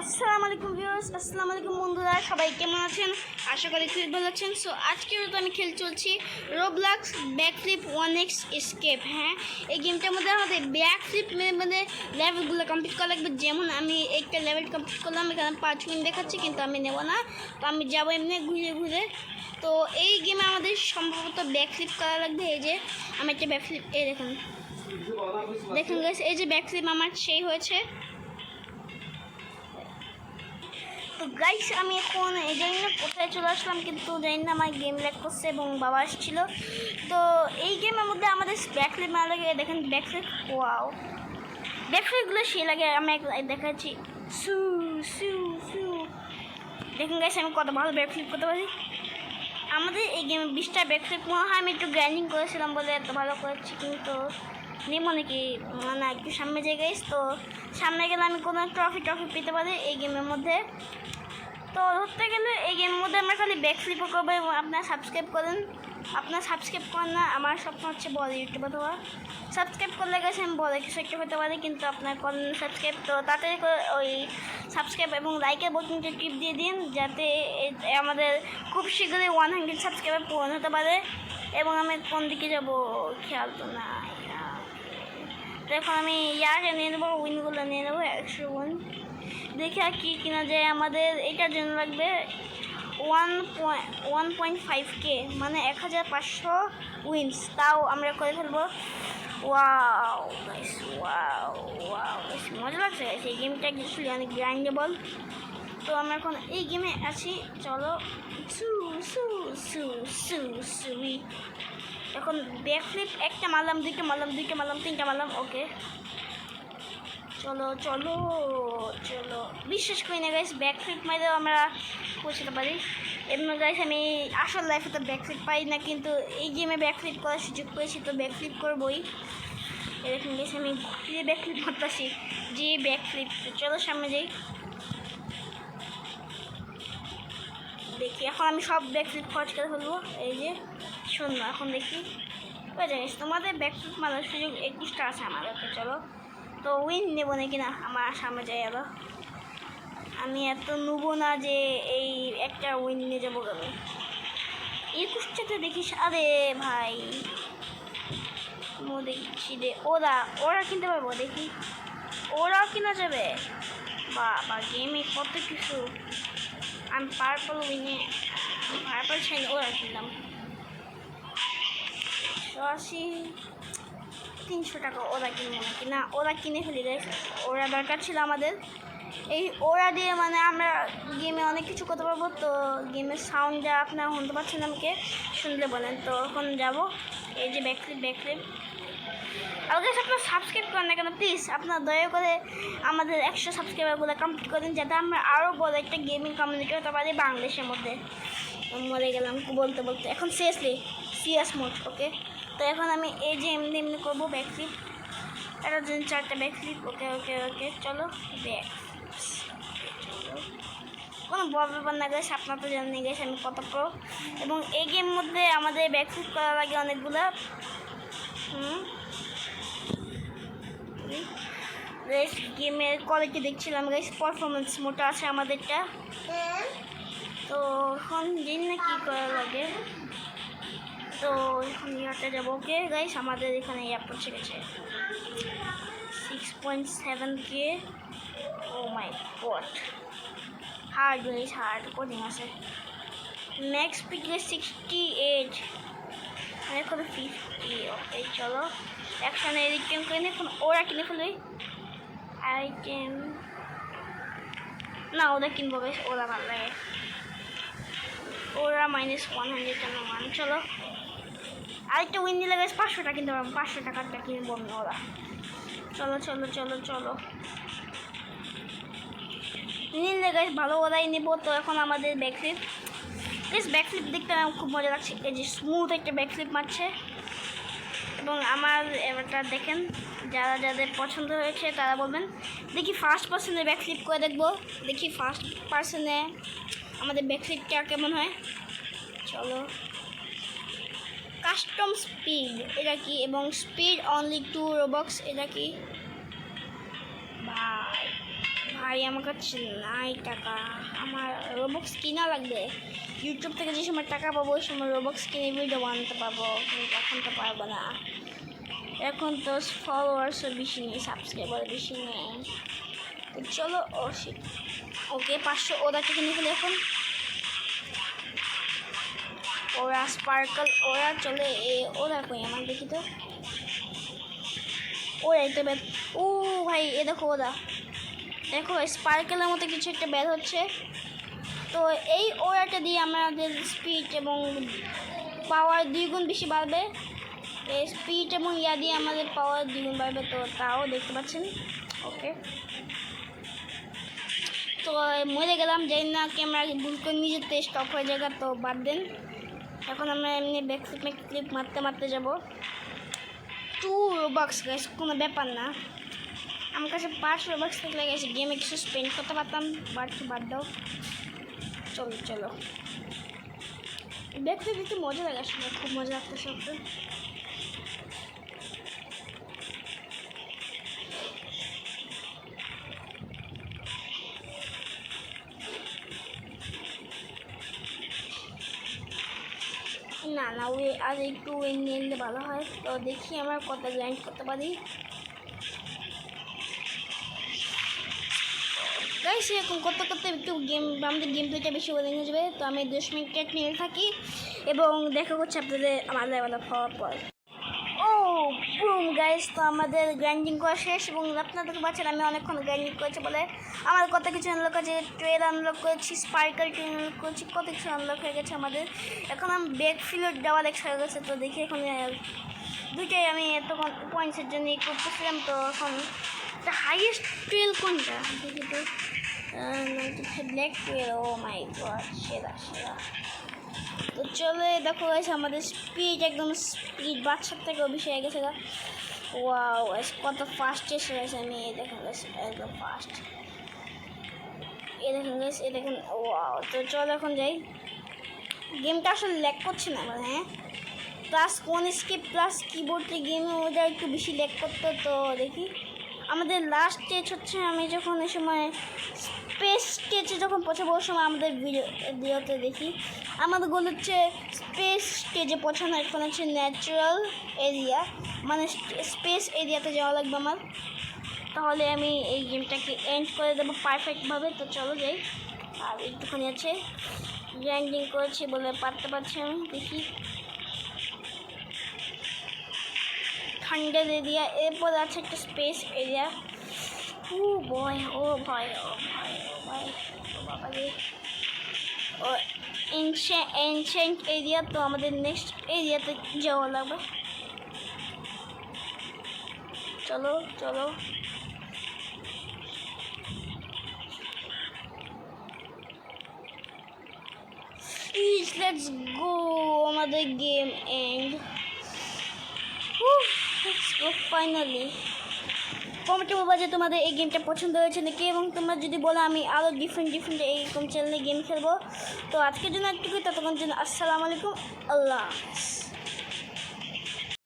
আসসালামু আলাইকুম ভিউয়ার্স, আসসালামু আলাইকুম বন্ধুরা, সবাই কেমন আছেন? আশা করি খুব ভালো আছেন। সো আজকে আমি খেলতে চলছি রোবলক্স ব্যাকফ্লিপ 1x এসকেপ। হ্যাঁ, এই গেমটার মধ্যে আমাদের ব্যাকফ্লিপ মানে লেভেলগুলো কমপ্লিট করা লাগবে। যেমন আমি একটা লেভেল কমপ্লিট করলাম, এখানে 5 মিনিট দেখাচ্ছি, কিন্তু আমি নেব না। তো আমি যাবো এমনি ঘুরে ঘুরে। তো এই গেমে আমাদের সম্ভবত ব্যাকফ্লিপ করা লাগবে। এই যে আমি একটা ব্যাকফ্লিপ, এই দেখুন গাইস, এই যে ব্যাকফ্লিপ আমার সেই হয়েছে। তো গাইস, আমি এখন জানি না কোথায় চলে আসলাম, কিন্তু জানি না আমার গেম ল্যাগ করছে এবং বাবা আসছিল। তো এই গেমের মধ্যে আমাদের ব্যাকফ্লিপ না লাগে, দেখেন ব্যাকফ্লিপ, ওয়াও ব্যাকফ্লিপগুলো সে লাগে। আমি দেখাচ্ছি, সু সু সু, দেখুন গাইস আমি কত ভালো ব্যাকফ্লিপ করতে পারি। আমাদের এই গেমে 20টা ব্যাকফ্লিপ মনে হয়, আমি একটু গ্রাইন্ডিং করেছিলাম বলে এত ভালো করেছি, কিন্তু নেই মনে কি মানে একটু সামনে যাই গাইস। তো সামনে গেলে আমি কোনো ট্রফি পেতে পারি এই গেমের মধ্যে। তো ধরতে গেলে এই গেমের মধ্যে আমরা খালি ব্যাকফ্লিপও করবো এবং আপনারা সাবস্ক্রাইব করেন। আপনারা সাবস্ক্রাইব করেন না, আমার স্বপ্ন হচ্ছে বড় ইউটিউবার হওয়া। সাবস্ক্রাইব করলে গেছে আমি বড় কিছু একটা হতে পারি, কিন্তু আপনারা করেন সাবস্ক্রাইব। তো তাড়াতাড়ি করে ওই সাবস্ক্রাইব এবং লাইকের বোতামটা টিপ দিয়ে দিন, যাতে আমাদের খুব শীঘ্রই 100 সাবস্ক্রাইবার পূরণ হতে পারে। এবং আমি কোন দিকে যাবো খেয়াল তো না। তো এখন আমি ইয়াকে নিয়ে নেবো, উইনগুলো নিয়ে নেবো 100 উইন। দেখে আর কি কিনা যায়। আমাদের এটার জন্য লাগবে 1.5K, মানে 1500 উইন্স। তাও আমরা করে ফেলবো। Wow guys, wow wow guys, মজা লাগছে গাইস। এই গেমটা অ্যাকচুয়ালি অনেক গ্রাইন্ডেবল। তো আমরা এখন এই গেমে আছি। চলো সু সু সু সু সুই। এখন ব্যাকফ্লিপ একটা মারলাম, দুইটা মারলাম, তিনটা মারলাম। ওকে, চলো চলো চলো। বিশ্বাস করি না গাইস, ব্যাকফ্লিপ মাইলেও আমরা পৌঁছতে পারি। এমন গাইস আমি আসল লাইফে তো ব্যাকফ্লিপ পাই না, কিন্তু এই গেমে ব্যাকফ্লিপ করার সুযোগ পেয়েছি, তো ব্যাকফ্লিপ করবোই। এরকম গাইস আমি ঘুরিয়ে ব্যাকফ্লিপ করতেছি, যে ব্যাকফ্লিপ। চলো সামনে যাই, দেখি এখন আমি সব ব্যাকফ্লিপ খরচ করে ফেলবো। এই যে শূন্য। এখন দেখি জানিস তোমাদের ব্যাকফ্লিপ মারার সুযোগ 21টা আছে আমাদেরকে। চলো তো উইন নেবো নাকি না, আমার সামনে যাই আরো। আমি এত নেবো না যে এই একটা উইন নিয়ে যাবো। আমি 21টাতে দেখিস, আরে ভাই দেখছি রে, ওরা কিনতে পারবো, দেখি ওরাও কিনা যাবে। বা গেমে কত কিছু। আমি পার্পল উইনে, পার্পল ছাই ওরা কিনলাম 180 300 টাকা। ওরা কিনবো নাকি না, ওরা কিনে ফেলি রে। ওরা দরকার ছিল আমাদের। এই ওরা দিয়ে মানে আমরা গেমে অনেক কিছু করতে পারবো। তো গেমের সাউন্ডটা আপনারা শুনতে পাচ্ছেন, আমাকে শুনলে বলেন। তো এখন যাবো এই যে ব্যাকফ্লিপ। আর গাইস আপনারা সাবস্ক্রাইব করেন না কেন প্লিজ? আপনারা দয়া করে আমাদের 100 সাবস্ক্রাইবারগুলো কমপ্লিট করেন, যাতে আমরা আরও বড় একটা গেমিং কমিউনিটি হতে পারি বাংলাদেশের মধ্যে। মরে গেলাম বলতে বলতে। এখন সিরিয়াস মোড। ওকে, তো এখন আমি এই যে এমনি করবো ব্যাকফ্লিপ। এটার জন্য 4টা ব্যাকফ্লিপ। ওকে ওকে ওকে, চলো ব্যাক। কোনো বড় ব্যাপার না গেছে, আপনার তো জানেন গেছে আমি কত প্রো। এবং এই গেমের মধ্যে আমাদের ব্যাকফ্লিপ করা লাগে অনেকগুলো। গেমের কোয়ালিটি দেখছিলাম গাইস, পারফরমেন্স মোটা আছে আমাদেরটা। তো এখন জানি না কী করা লাগে। তো এখন ইয়ারটা যাবো। ওকে গাইস, আমাদের এখানে ইয়া পৌঁছে গেছে 6.7K। Oh my god, hard guys, hard coding আছে। ম্যাক্স স্পিড 68, এখন 50। ওকে চলো একসাথে রিটার্ন করে নিই। এখন ওরা কিনে ফেলবে আইটেম না, ওরা কিনবো গাইস, ওরা ভালো লাগে। ওরা -100 চলো আরেকটা উইন দিলে গাইস 500 টাকা কিনতে পারবো। 500 টাকারটা কিনবো আমি। ওরা চলো চলো চলো চলো নিলে গাইস ভালো, ওরাই নেবো। তো এখন আমাদের ব্যাকফ্লিপ দেখতে আমার খুব মজা লাগছে। এই যে স্মুথ একটা ব্যাকফ্লিপ মারছে। এবং আমার এবারটা দেখেন, যাদের পছন্দ হয়েছে তারা বলবেন। দেখি ফার্স্ট পার্সনে ব্যাকফ্লিপ করে দেখবো, দেখি ফার্স্ট পার্সনে আমাদের ব্যাকফ্লিপটা কেমন হয়। চলো কাস্টম স্পিড এটা কি, এবং স্পিড অনলি 2 রোবক্স এটা কি? ভাই ভাই আমার কাছে নাই টাকা, আমার রোবক্স কিনা লাগবে। ইউটিউব থেকে যে সময় টাকা পাবো ওই সময় রোবক্স কিনে ভিডিও বানাতে পারবো, কিন্তু এখন তো পারবো না। এখন তো ফলোয়ার্সও বেশি নেই, সাবস্ক্রাইবার বেশি নেই। তো চলো ওকে 500 ওরাকে কিনে ফেলে এখন। ওরা স্পার্কল, ওরা চলে ওরা কই আমার দেখি তো। ওরা একটা ব্যাট, ও ভাই এ দেখো ওরা, দেখো স্পার্কেলের মতো কিছু একটা বের হচ্ছে। তো এই ওরাটা দিয়ে আমাদের স্পিড এবং পাওয়ার 2 গুণ বেশি বাড়বে। এই স্পিড এবং ইয়া দিয়ে আমাদের পাওয়ার 2 গুণ বাড়বে, তো তাও দেখতে পাচ্ছেন। ওকে তো মরে গেলাম, জানি না ক্যামেরা ভুল করে নিজেতে স্টপ হয়ে যাবে, তো বাদ দেন। এখন আমরা এমনি ব্যাকফ্লিপ মারতে মারতে যাবো। 2 রোবক্স গাইস, কোনো ব্যাপার না। আমার কাছে 5 রোবক্স থাকলে গেছে গেমে কিছু স্পেন্ড করতে পারতাম, বাদ দাও। চলো ব্যাকফ্লিপ দিতে মজা লাগে, আসলে খুব মজা লাগতেছে সবটা। না ওই আর একটু নিয়ে নিলে ভালো হয়। তো দেখি আমরা কত গ্রাইন্ড করতে পারি। গাইস এরকম করতে একটু আমাদের গেম প্লেটা বেশি বোরিং হয়ে যাবে। তো আমি 10 মিনিট নিয়ে থাকি এবং দেখা করছি আপনাদের আমার লেভেলে পাওয়ার পর। ও বুম গাইস, তো আমাদের গ্রাইন্ডিং করা শেষ এবং আপনাদেরকে পাচ্ছেন আমি অনেকক্ষণ গ্রাইন্ডিং করেছি বলে আমার কত কিছু আনলক আছে। ট্রেন আনলক করেছি, স্পার্কেল ট্রেন আনলক করেছি, কত কিছু আনলক হয়ে গেছে আমাদের। এখন আমি ব্যাকফ্লিপ দেওয়া হয়ে গেছে। তো দেখি এখন দুইটাই আমি তখন পয়েন্টসের জন্য করতেছিলাম। তো এখন হাইয়েস্ট টুয়েলভ কোনটা দেখি তো, ব্ল্যাক 12। ও মাই গড, সেরা। তো চলে দেখো গেছে আমাদের স্পিড একদম স্পিড বাচ্চার থেকেও বেশি হয়ে গেছে। ওয়াও কত ফাস্ট এসে গেছে, আমি এই দেখুন গেছে একদম ফাস্ট, এই দেখুন ওয়াও। তো চলো এখন যাই। গেমটা আসলে ল্যাগ করছে না মানে, হ্যাঁ প্লাস কোন স্কিপ প্লাস কিবোর্ডে গেমে ওটা একটু বেশি ল্যাগ করতো। তো দেখি আমাদের লাস্ট স্টেজ হচ্ছে, আমি যখন এই সময় স্পেস স্টেজে যখন পৌঁছাবো ওই সময় আমাদের ভিডিওতে দেখি আমাদের গোল হচ্ছে স্পেস স্টেজে পৌঁছানো। এখন হচ্ছে ন্যাচারাল এরিয়া, মানে স্পেস এরিয়াতে যাওয়া লাগবে আমার, তাহলে আমি এই গেমটাকে এন্ড করে দেবো পারফেক্টভাবে। তো চলো যাই। আর একটুখানি আছে গ্রাইন্ডিং করেছি বলে পারছি আমি। দেখি থান্ডার এরিয়া, এরপর আছে একটা স্পেস এরিয়া। ও ভাই বাবা রে, ও এনশিয়েন্ট এরিয়া। তো আমাদের নেক্সট এরিয়াতে যাওয়া লাগবে। চলো লেটস গো, আমাদের গেম এন্ড। ফাইনালি কমেন্টে বলবা যে তোমাদের এই গেমটা পছন্দ হয়েছে নাকি, এবং তোমরা যদি বলো আমি আরও ডিফারেন্ট এইরকম চ্যানেলে গেম খেলবো। তো আজকের জন্য একটুকুই, ততক্ষণ জন্য আসসালামু আলাইকুম, আল্লাহ হাফেজ।